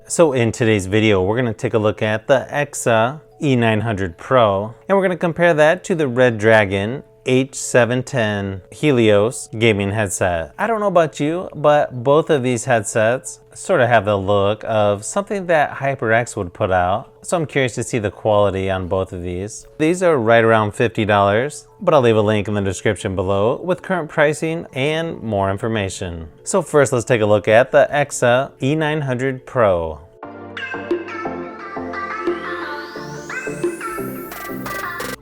So in today's video, we're going to take a look at the EKSA E900 Pro, and we're going to compare that to the Redragon H710 Helios gaming headset. I don't know about you, but both of these headsets sort of have the look of something that HyperX would put out. So I'm curious to see the quality on both of these. These are right around $50, but I'll leave a link in the description below with current pricing and more information. So first, let's take a look at the EKSA E900 Pro.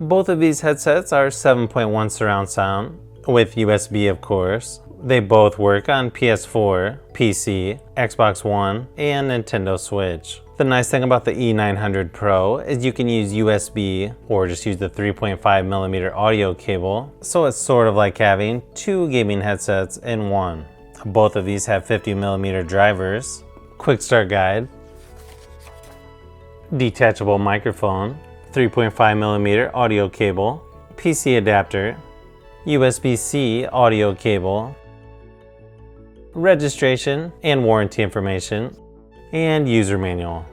Both of these headsets are 7.1 surround sound, with USB of course. They both work on PS4, PC, Xbox One, and Nintendo Switch. The nice thing about the E900 Pro is you can use USB or just use the 3.5mm audio cable, so it's sort of like having two gaming headsets in one. Both of these have 50mm drivers, quick start guide, detachable microphone, 3.5mm audio cable, PC adapter, USB-C audio cable, registration and warranty information, and user manual.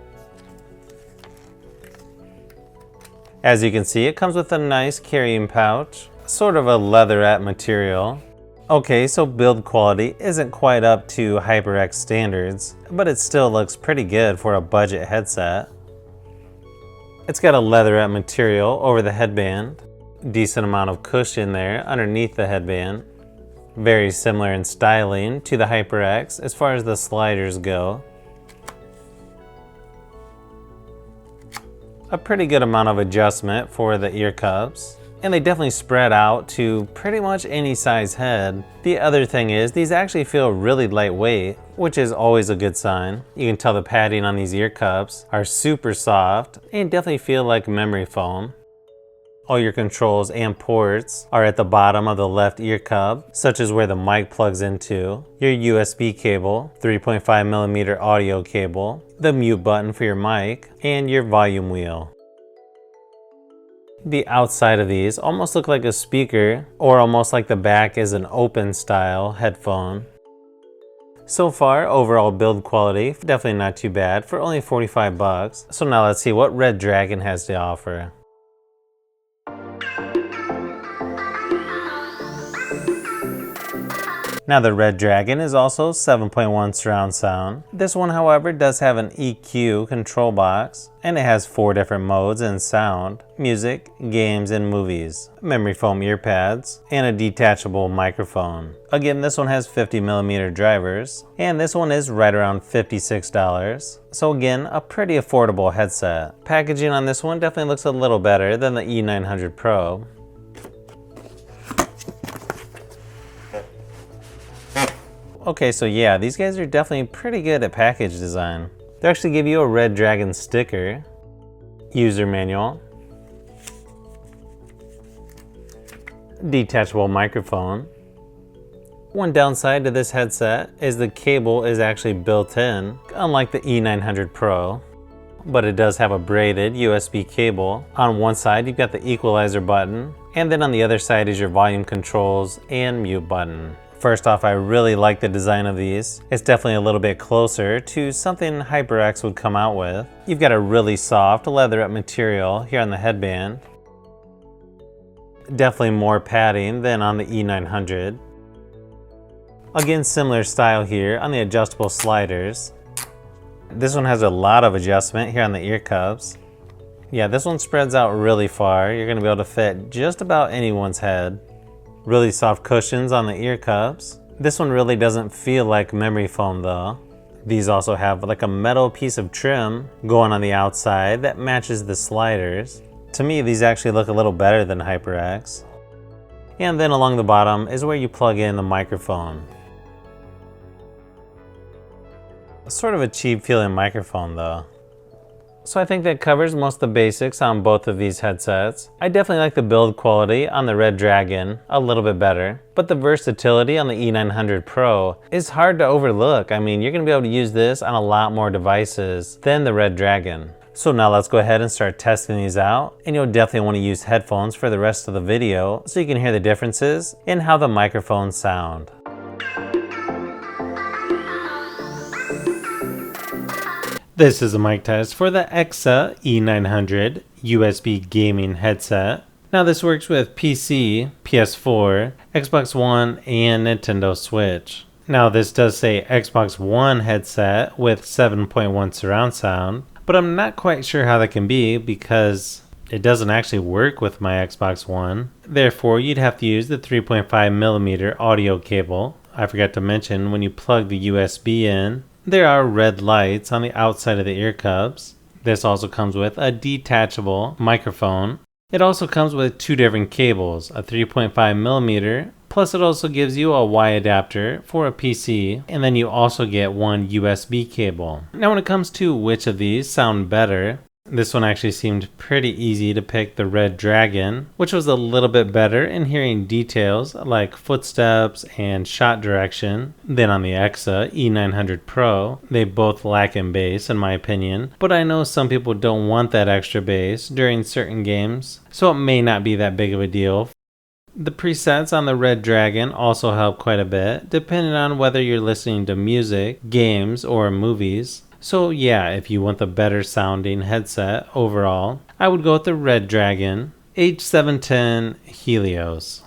As you can see, it comes with a nice carrying pouch, sort of a leatherette material. Okay, so build quality isn't quite up to HyperX standards, but it still looks pretty good for a budget headset. It's got a leatherette material over the headband, decent amount of cushion there underneath the headband. Very similar in styling to the HyperX as far as the sliders go. A pretty good amount of adjustment for the ear cups, and they definitely spread out to pretty much any size head. The other thing is these actually feel really lightweight, which is always a good sign. You can tell the padding on these ear cups are super soft and definitely feel like memory foam. All your controls and ports are at the bottom of the left ear cup, such as where the mic plugs into, your USB cable, 3.5mm audio cable, the mute button for your mic, and your volume wheel. The outside of these almost look like a speaker, or almost like the back is an open style headphone. So far, overall build quality, definitely not too bad for only 45 bucks. So now let's see what Redragon has to offer. Now the Redragon is also 7.1 surround sound. This one, however, does have an EQ control box, and it has 4 different modes in sound: music, games, and movies, memory foam ear pads, and a detachable microphone. Again, this one has 50mm drivers, and this one is right around $56. So again, a pretty affordable headset. Packaging on this one definitely looks a little better than the E900 Pro. Okay, so yeah, these guys are definitely pretty good at package design. They actually give you a Redragon sticker, user manual, detachable microphone. One downside to this headset is the cable is actually built in, unlike the E900 Pro, but it does have a braided USB cable. On one side, you've got the equalizer button, and then on the other side is your volume controls and mute button. First off, I really like the design of these. It's definitely a little bit closer to something HyperX would come out with. You've got a really soft leatherette material here on the headband. Definitely more padding than on the E900. Again, similar style here on the adjustable sliders. This one has a lot of adjustment here on the ear cups. Yeah, this one spreads out really far. You're going to be able to fit just about anyone's head. Really soft cushions on the ear cups. This one really doesn't feel like memory foam though. These also have like a metal piece of trim going on the outside that matches the sliders. To me, these actually look a little better than HyperX. And then along the bottom is where you plug in the microphone. Sort of a cheap feeling microphone though. So I think that covers most of the basics on both of these headsets. I definitely like the build quality on the Redragon a little bit better, but the versatility on the E900 Pro is hard to overlook. I mean, you're gonna be able to use this on a lot more devices than the Redragon. So now let's go ahead and start testing these out, and you'll definitely want to use headphones for the rest of the video so you can hear the differences in how the microphones sound. This is a mic test for the EKSA E900 USB gaming headset. Now this works with PC, PS4, Xbox One, and Nintendo Switch. Now this does say Xbox One headset with 7.1 surround sound, but I'm not quite sure how that can be because it doesn't actually work with my Xbox One. Therefore, you'd have to use the 3.5mm audio cable. I forgot to mention, when you plug the USB in, there are red lights on the outside of the ear cups. This also comes with a detachable microphone. It also comes with two different cables, a 3.5mm, plus it also gives you a Y adapter for a PC, and then you also get one USB cable. Now when it comes to which of these sound better, this one actually seemed pretty easy to pick the Redragon, which was a little bit better in hearing details like footsteps and shot direction than on the EKSA E900 Pro. They both lack in bass in my opinion, but I know some people don't want that extra bass during certain games, so it may not be that big of a deal. The presets on the Redragon also help quite a bit, depending on whether you're listening to music, games, or movies. So yeah, if you want the better sounding headset overall, I would go with the Redragon H710 Helios.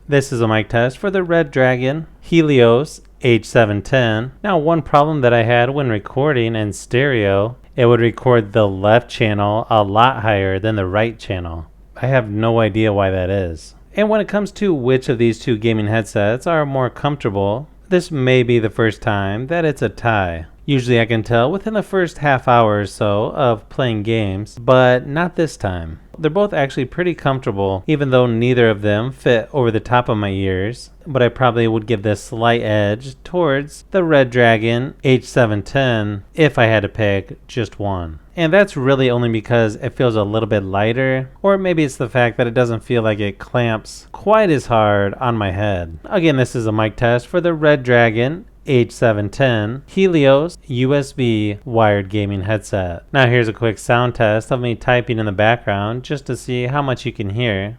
This is a mic test for the Redragon Helios H710. Now one problem that I had when recording in stereo, it would record the left channel a lot higher than the right channel. I have no idea why that is. And when it comes to which of these two gaming headsets are more comfortable, this may be the first time that it's a tie. Usually I can tell within the first half hour or so of playing games, but not this time. They're both actually pretty comfortable, even though neither of them fit over the top of my ears, but I probably would give this slight edge towards the Redragon H710 if I had to pick just one. And that's really only because it feels a little bit lighter, or maybe it's the fact that it doesn't feel like it clamps quite as hard on my head. Again, this is a mic test for the Redragon H710 Helios USB wired gaming headset. Now here's a quick sound test of me typing in the background just to see how much you can hear.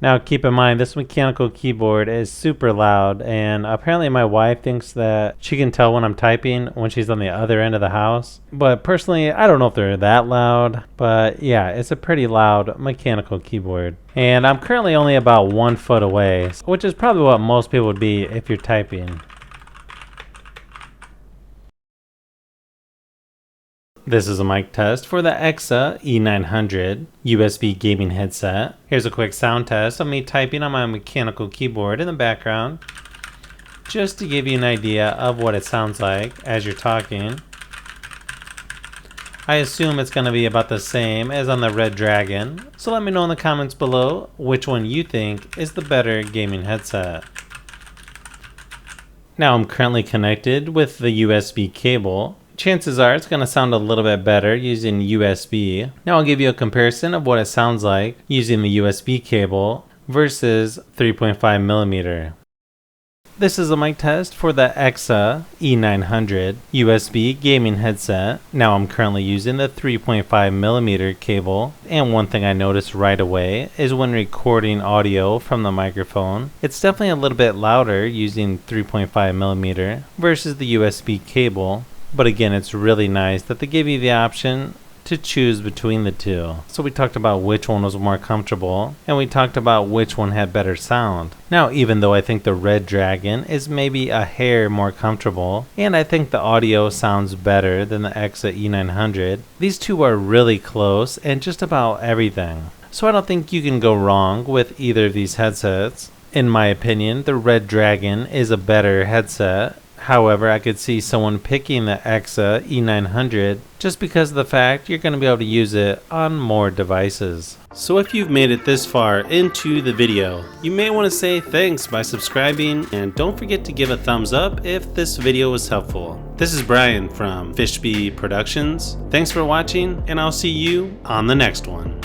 Now keep in mind, this mechanical keyboard is super loud, and apparently my wife thinks that she can tell when I'm typing when she's on the other end of the house. But personally, I don't know if they're that loud, but yeah, it's a pretty loud mechanical keyboard. And I'm currently only about 1 foot away, which is probably what most people would be if you're typing. This is a mic test for the EKSA E900 USB gaming headset. Here's a quick sound test of me typing on my mechanical keyboard in the background, just to give you an idea of what it sounds like as you're talking. I assume it's going to be about the same as on the Redragon, so let me know in the comments below which one you think is the better gaming headset. Now I'm currently connected with the USB cable. Chances are it's going to sound a little bit better using USB. Now I'll give you a comparison of what it sounds like using the USB cable versus 3.5mm. This is a mic test for the EKSA E900 USB gaming headset. Now I'm currently using the 3.5mm cable, and one thing I noticed right away is when recording audio from the microphone, it's definitely a little bit louder using 3.5mm versus the USB cable. But again, it's really nice that they give you the option to choose between the two. So we talked about which one was more comfortable, and we talked about which one had better sound. Now, even though I think the Redragon is maybe a hair more comfortable, and I think the audio sounds better than the EKSA E900, these two are really close in just about everything. So I don't think you can go wrong with either of these headsets. In my opinion, the Redragon is a better headset. However, I could see someone picking the EKSA E900 just because of the fact you're going to be able to use it on more devices. So if you've made it this far into the video, you may want to say thanks by subscribing, and don't forget to give a thumbs up if this video was helpful. This is Brian from Fishbee Productions. Thanks for watching, and I'll see you on the next one.